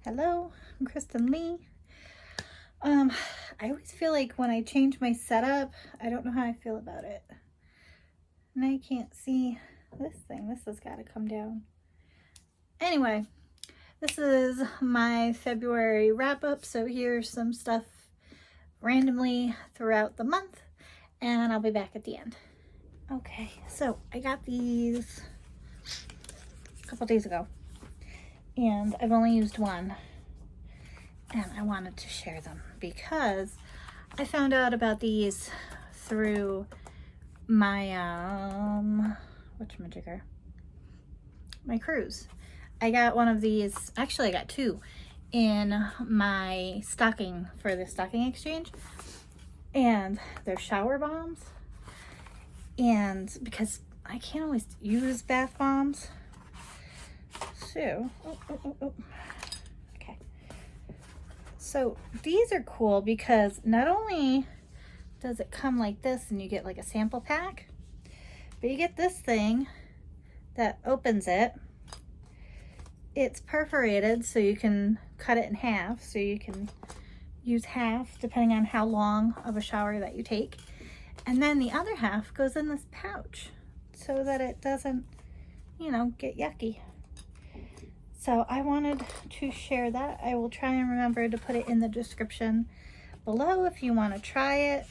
Hello, I'm Kristen Lee. I always feel like when I change my setup, I don't know how I feel about it. Now you can't see this thing. This has got to come down. Anyway, this is my February wrap-up, so here's some stuff randomly throughout the month, and I'll be back at the end. Okay, so I got these a couple days ago, and I've only used one, and I wanted to share them because I found out about these through my whatchamajigger, my cruise. I got one of these, actually I got two in my stocking for the stocking exchange, and they're shower bombs. And because I can't always use bath bombs, so okay, so these are cool because not only does it come like this and you get like a sample pack, but you get this thing that opens it. It's perforated so you can cut it in half, so you can use half depending on how long of a shower that you take. And then the other half goes in this pouch so that it doesn't, you know, get yucky. So I wanted to share that. I will try and remember to put it in the description below if you want to try it.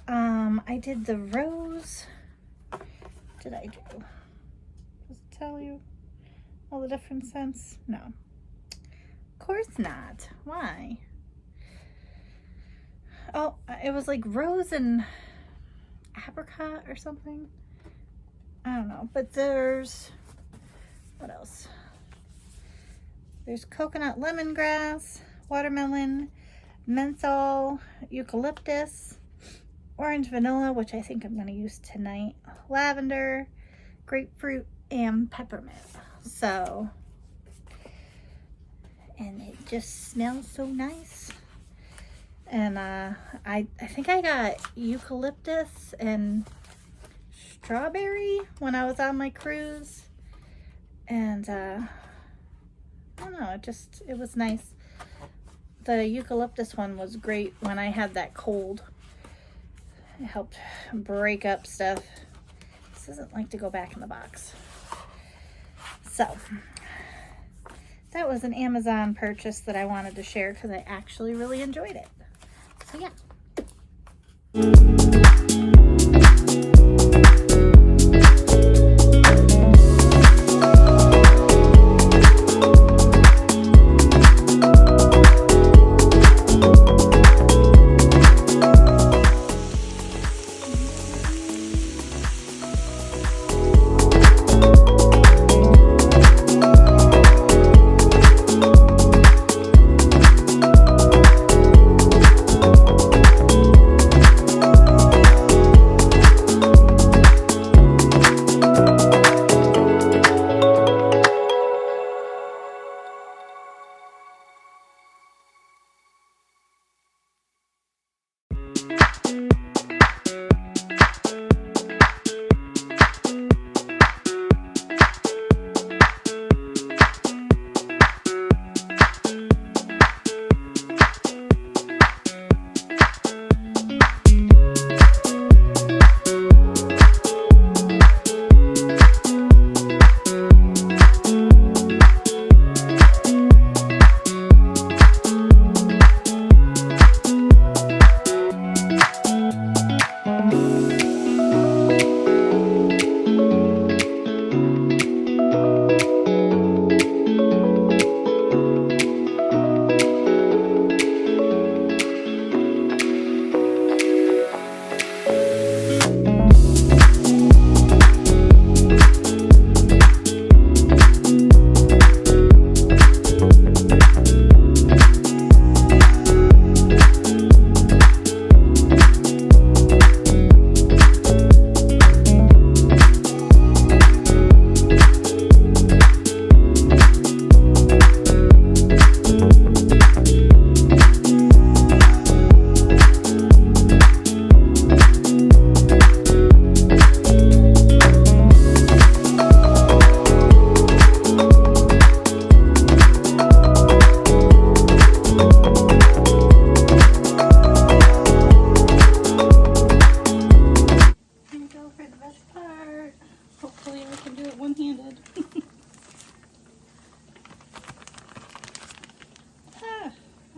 I did the rose. What did I do? Does it tell you all the different scents? No. Of course not. Why? Oh, it was like rose and apricot or something. I don't know. But there's, what else? There's coconut lemongrass, watermelon, menthol, eucalyptus, orange vanilla, which I think I'm going to use tonight, lavender, grapefruit, and peppermint. So, and it just smells so nice. And I think I got eucalyptus and strawberry when I was on my cruise. And I don't know, it was nice. The eucalyptus one was great when I had that cold. It helped break up stuff. This doesn't like to go back in the box. So, that was an Amazon purchase that I wanted to share because I actually really enjoyed it. So yeah.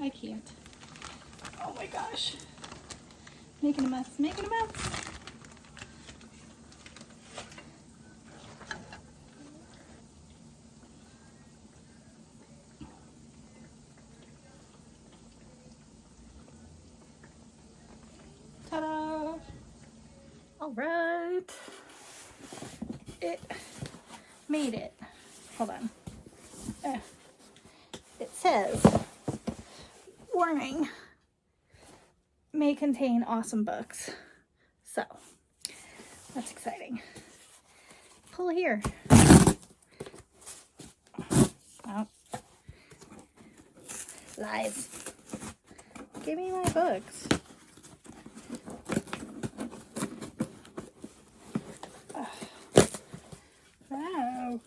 I can't. Oh my gosh. Making a mess, making a mess. Ta-da! All right. It made it. Hold on. It says, warning, may contain awesome books. So, that's exciting. Pull here. Oh. Lies. Give me my books. Wow.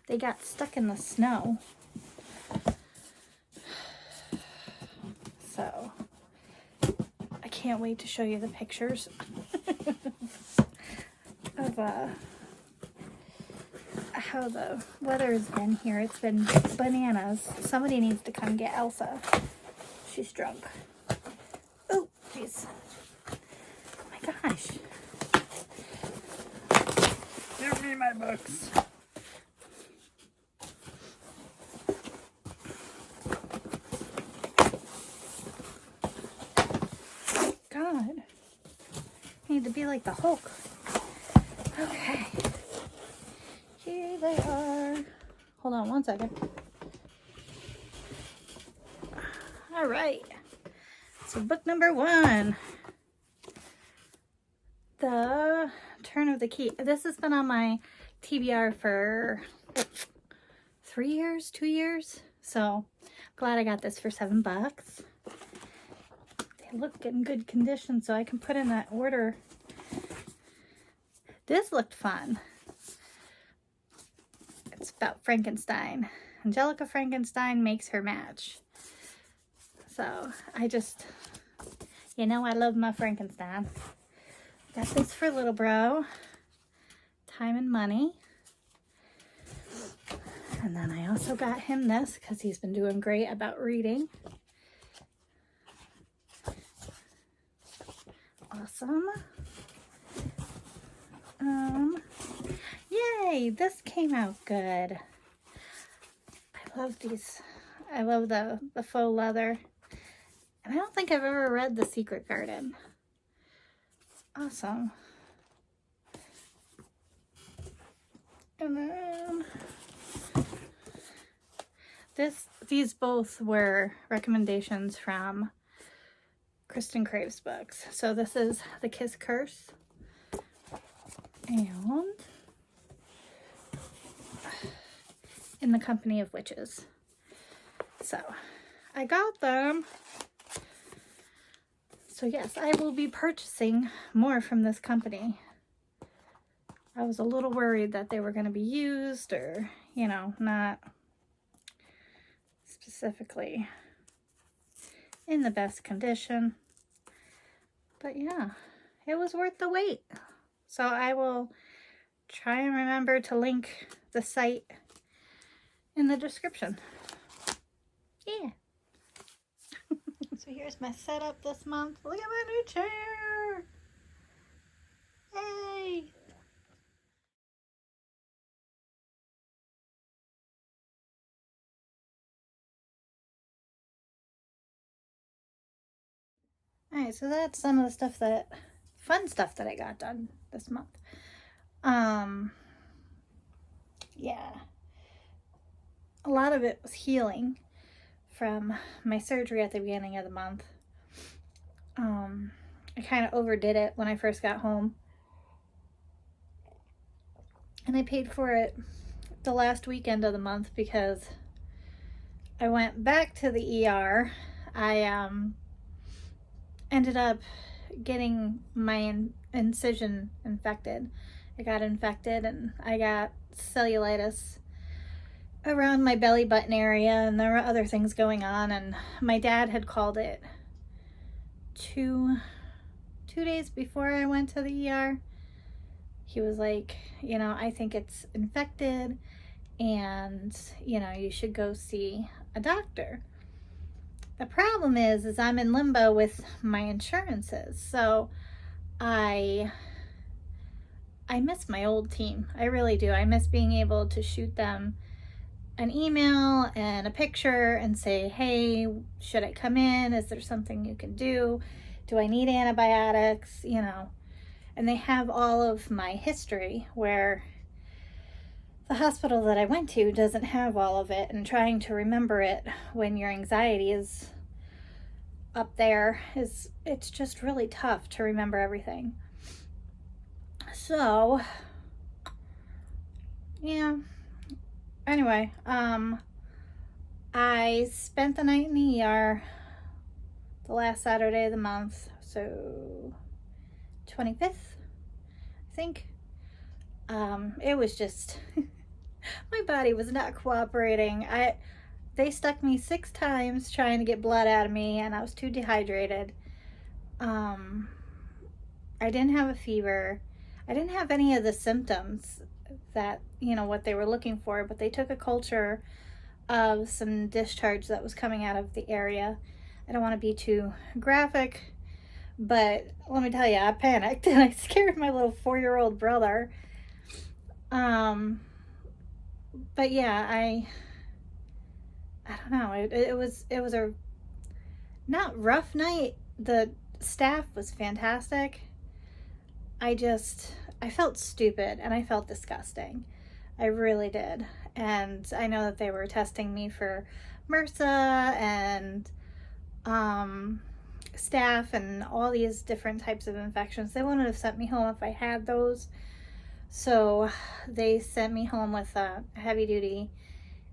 They got stuck in the snow. So, I can't wait to show you the pictures of how the weather has been here. It's been bananas. Somebody needs to come get Elsa. She's drunk. Oh, jeez. Oh my gosh. Give me my books. God. I need to be like the Hulk. Okay. Here they are. Hold on one second. All right. So book number 1. The Turn of the Key. This has been on my TBR for 3 years, 2 years. So glad I got this for $7. They look in good condition, so I can put in that order. This looked fun. It's about Frankenstein. Angelica Frankenstein makes her match. So I just, you know, I love my Frankenstein. Got this for little bro. Time and Money. And then I also got him this because he's been doing great about reading. Awesome. Yay, this came out good. I love these. I love the faux leather. And I don't think I've ever read The Secret Garden. Awesome. And then these both were recommendations from Kristen Crave's books. So this is The Kiss Curse and In the Company of Witches. So I got them. So yes, I will be purchasing more from this company. I was a little worried that they were going to be used or, you know, not specifically in the best condition. But yeah, it was worth the wait. So I will try and remember to link the site in the description. Yeah. So here's my setup this month. Look at my new chair. Yay. Alright, so that's some of the stuff fun stuff that I got done this month. Yeah. A lot of it was healing from my surgery at the beginning of the month. I kind of overdid it when I first got home. And I paid for it the last weekend of the month because I went back to the ER. I ended up getting my incision infected. It got infected and I got cellulitis around my belly button area, and there were other things going on, and my dad had called it two days before I went to the ER. He was like, you know, I think it's infected and, you know, you should go see a doctor. The problem is I'm in limbo with my insurances. So I miss my old team. I really do. I miss being able to shoot them an email and a picture and say, hey, should I come in? Is there something you can do? Do I need antibiotics? You know, and they have all of my history, where the hospital that I went to doesn't have all of it, and trying to remember it when your anxiety is up there it's just really tough to remember everything. So yeah, anyway, I spent the night in the ER the last Saturday of the month, so 25th, I think. It was just my body was not cooperating. They stuck me 6 times trying to get blood out of me, and I was too dehydrated. I didn't have a fever. I didn't have any of the symptoms that, you know, what they were looking for, but they took a culture of some discharge that was coming out of the area. I don't want to be too graphic, but let me tell you, I panicked and I scared my little 4-year-old brother. But yeah, I don't know. It was a not rough night. The staff was fantastic. I felt stupid and I felt disgusting. I really did. And I know that they were testing me for MRSA and staph and all these different types of infections. They wouldn't have sent me home if I had those. So they sent me home with a heavy-duty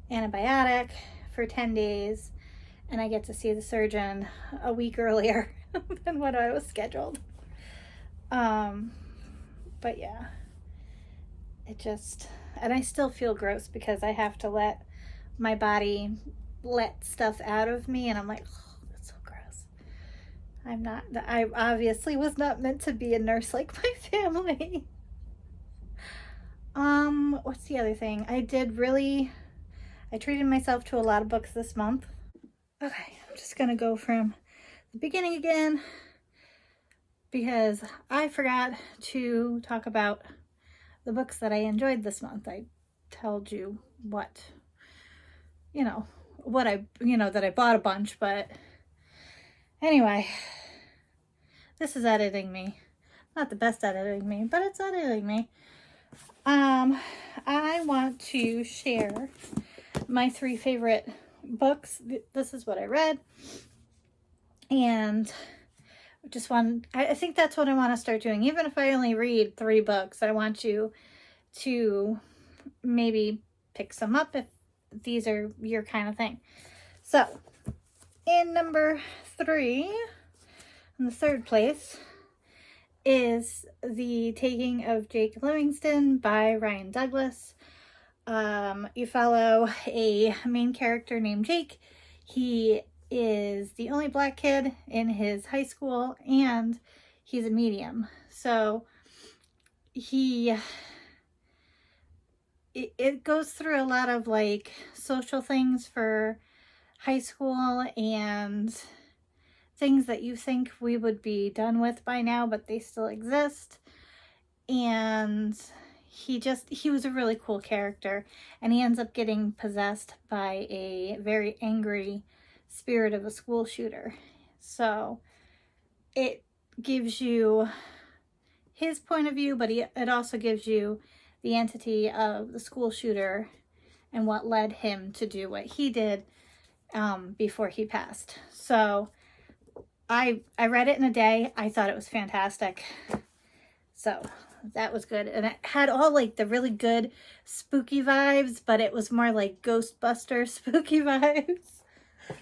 antibiotic for 10 days, and I get to see the surgeon a week earlier than what I was scheduled. But yeah, and I still feel gross because I have to let my body let stuff out of me, and I'm like, oh, that's so gross. I obviously was not meant to be a nurse like my family. What's the other thing? I treated myself to a lot of books this month. Okay, I'm just gonna go from the beginning again because I forgot to talk about the books that I enjoyed this month. I told you that I bought a bunch, but anyway, this is editing me. Not the best editing me, but it's editing me. I want to share my 3 favorite books. This is what I read, and I think that's what I want to start doing. Even if I only read 3 books, I want you to maybe pick some up if these are your kind of thing. So, in number 3, in the 3rd place, is The Taking of Jake Livingston by Ryan Douglas. You follow a main character named Jake. He is the only black kid in his high school, and he's a medium. So it goes through a lot of like social things for high school and things that you think we would be done with by now, but they still exist. And he was a really cool character, and he ends up getting possessed by a very angry spirit of a school shooter. So it gives you his point of view, but it also gives you the entity of the school shooter and what led him to do what he did before he passed. So I read it in a day. I thought it was fantastic. So that was good. And it had all like the really good spooky vibes, but it was more like Ghostbuster spooky vibes.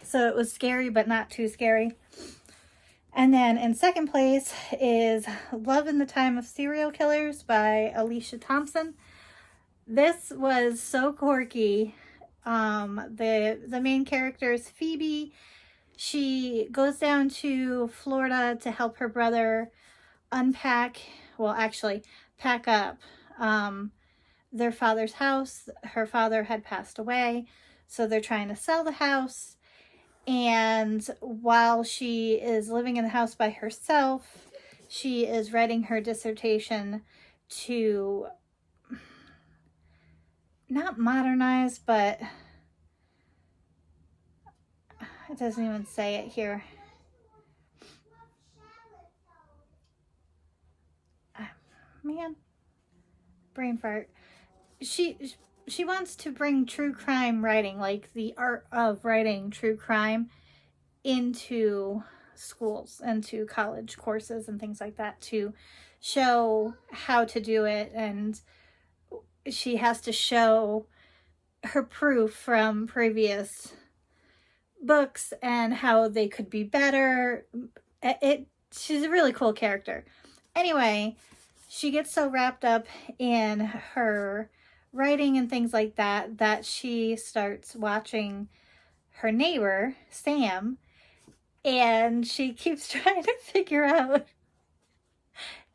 So it was scary, but not too scary. And then in 2nd place is Love in the Time of Serial Killers by Alicia Thompson. This was so quirky. The main character is Phoebe. She goes down to Florida to help her brother pack up their father's house. Her father had passed away, So they're trying to sell the house. And while she is living in the house by herself, she is writing her dissertation to not modernize, but it doesn't even say it here. Man, brain fart. She wants to bring true crime writing, like the art of writing true crime, into schools, into college courses and things like that, to show how to do it. And she has to show her proof from previous books and how they could be better. She's a really cool character. Anyway, she gets so wrapped up in her writing and things like that that she starts watching her neighbor, Sam, and she keeps trying to figure out,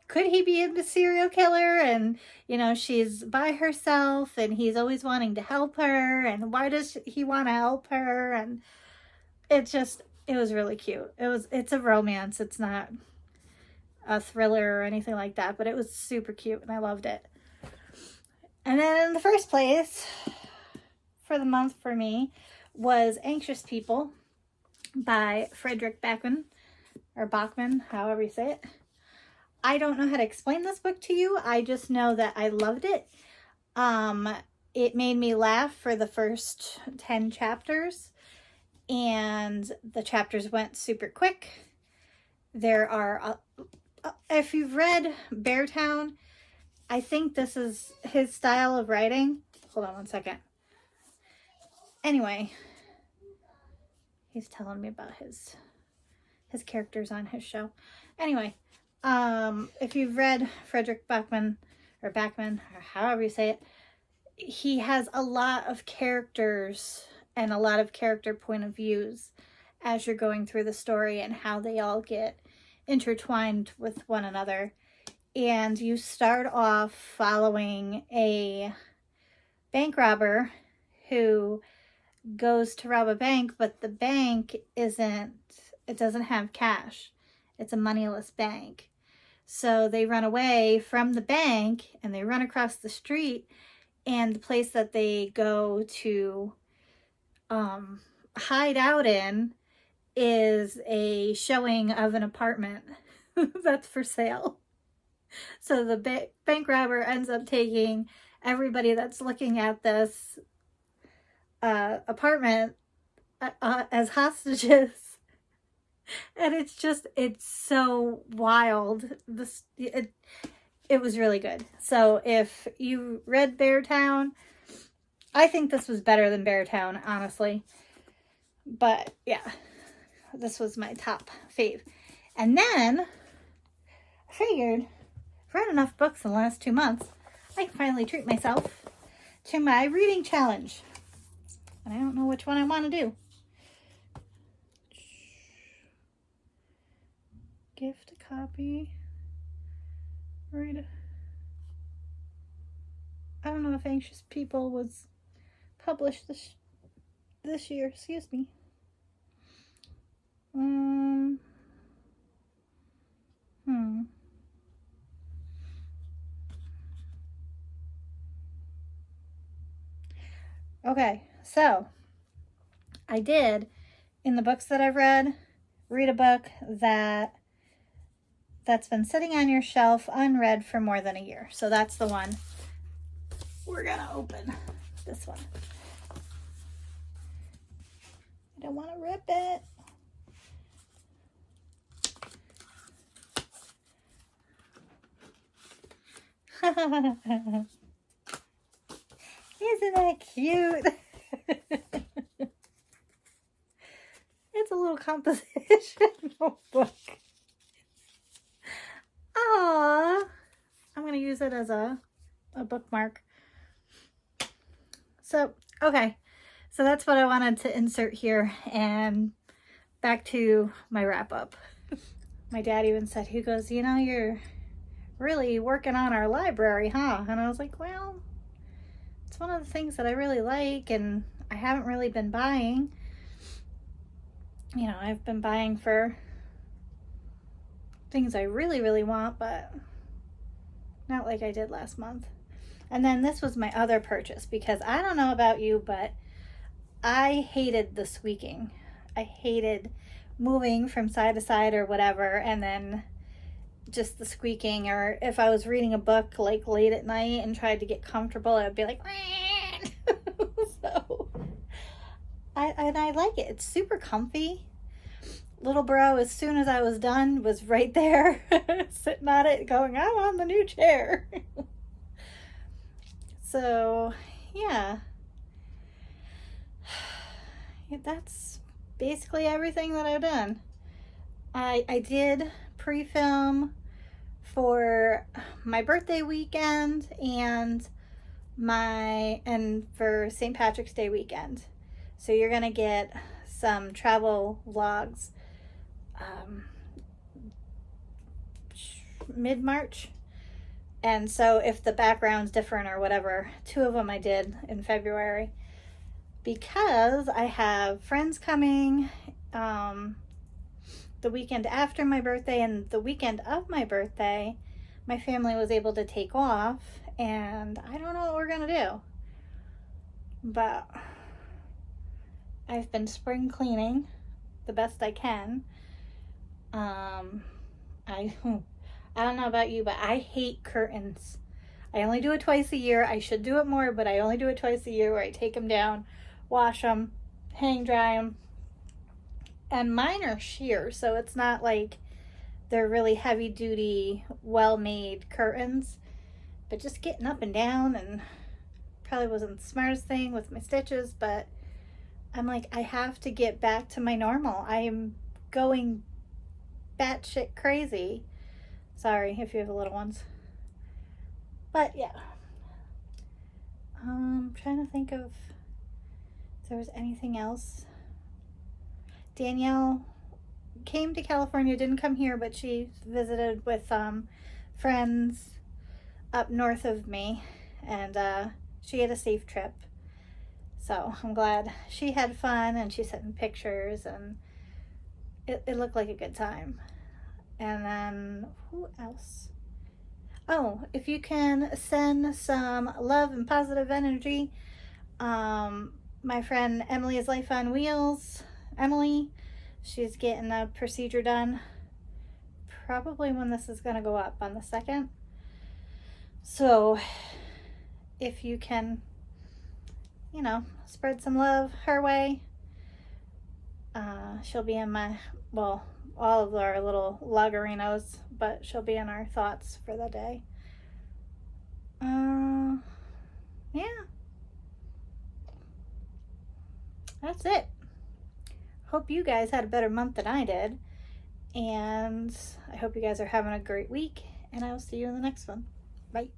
could he be a serial killer? And, you know, she's by herself and he's always wanting to help her. And why does he want to help her? And it was really cute. It's a romance. It's not a thriller or anything like that, but it was super cute and I loved it. And then in the first place for the month for me was Anxious People by Fredrik Backman, or Backman, however you say it. I don't know how to explain this book to you. I just know that I loved it. It made me laugh for the first 10 chapters, and the chapters went super quick. There are, if you've read Beartown, I think this is his style of writing. Hold on one second. Anyway, he's telling me about his characters on his show. Anyway, if you've read Fredrik Backman, or however you say it, he has a lot of characters and a lot of character point of views as you're going through the story and how they all get intertwined with one another. And you start off following a bank robber who goes to rob a bank, but the bank doesn't have cash. It's a moneyless bank. So they run away from the bank and they run across the street, and the place that they go to hide out in is a showing of an apartment that's for sale. So the bank robber ends up taking everybody that's looking at this apartment as hostages. And it's so wild. It was really good. So if you read Beartown, I think this was better than Beartown, honestly. But yeah, this was my top fave. And then I figured, I've read enough books in the last 2 months, I can finally treat myself to my reading challenge. And I don't know which one I want to do. Gift a copy. Read. I don't know if Anxious People was published this year. Excuse me. Okay, so I did, in the books that I've read a book that's been sitting on your shelf unread for more than a year. So that's the one we're gonna open. This one. I don't want to rip it. Isn't that cute? It's a little composition notebook. Aww. I'm going to use it as a bookmark. So, okay. So that's what I wanted to insert here. And back to my wrap up. My dad even said, he goes, you know, you're really working on our library, huh? And I was like, well, it's one of the things that I really like, and I haven't really been buying. You know, I've been buying for things I really, really want, but not like I did last month. And then this was my other purchase, because I don't know about you, but I hated the squeaking. I hated moving from side to side or whatever, and then just the squeaking. Or if I was reading a book like late at night and tried to get comfortable, I would be like, so I like it. It's super comfy. Little bro, as soon as I was done, was right there sitting on it going, I'm on the new chair. So yeah, that's basically everything that I've done. I did pre-film for my birthday weekend and for St. Patrick's Day weekend. So you're gonna get some travel vlogs mid-March. And so if the background's different or whatever, 2 of them I did in February, because I have friends coming the weekend after my birthday, and the weekend of my birthday my family was able to take off, and I don't know what we're gonna do, but I've been spring cleaning the best I can. I don't know about you, but I hate curtains. I only do it twice a year. I should do it more, but I only do it twice a year, where I take them down, wash them, hang dry them. And mine are sheer, so it's not like they're really heavy duty, well-made curtains. But just getting up and down, and probably wasn't the smartest thing with my stitches, but I'm like, I have to get back to my normal. I am going batshit crazy. Sorry if you have little ones. But yeah. I'm trying to think of if there was anything else. Danielle came to California, didn't come here, but she visited with friends up north of me, and she had a safe trip. So I'm glad she had fun, and she sent me pictures, and it looked like a good time. And then who else? Oh, if you can send some love and positive energy, my friend Emily is Life on Wheels. Emily, she's getting a procedure done probably when this is going to go up, on the 2nd. So if you can, you know, spread some love her way. She'll be in my, well, all of our little logarinos, but she'll be in our thoughts for the day. Yeah, that's it. Hope you guys had a better month than I did, and I hope you guys are having a great week, and I will see you in the next one. Bye.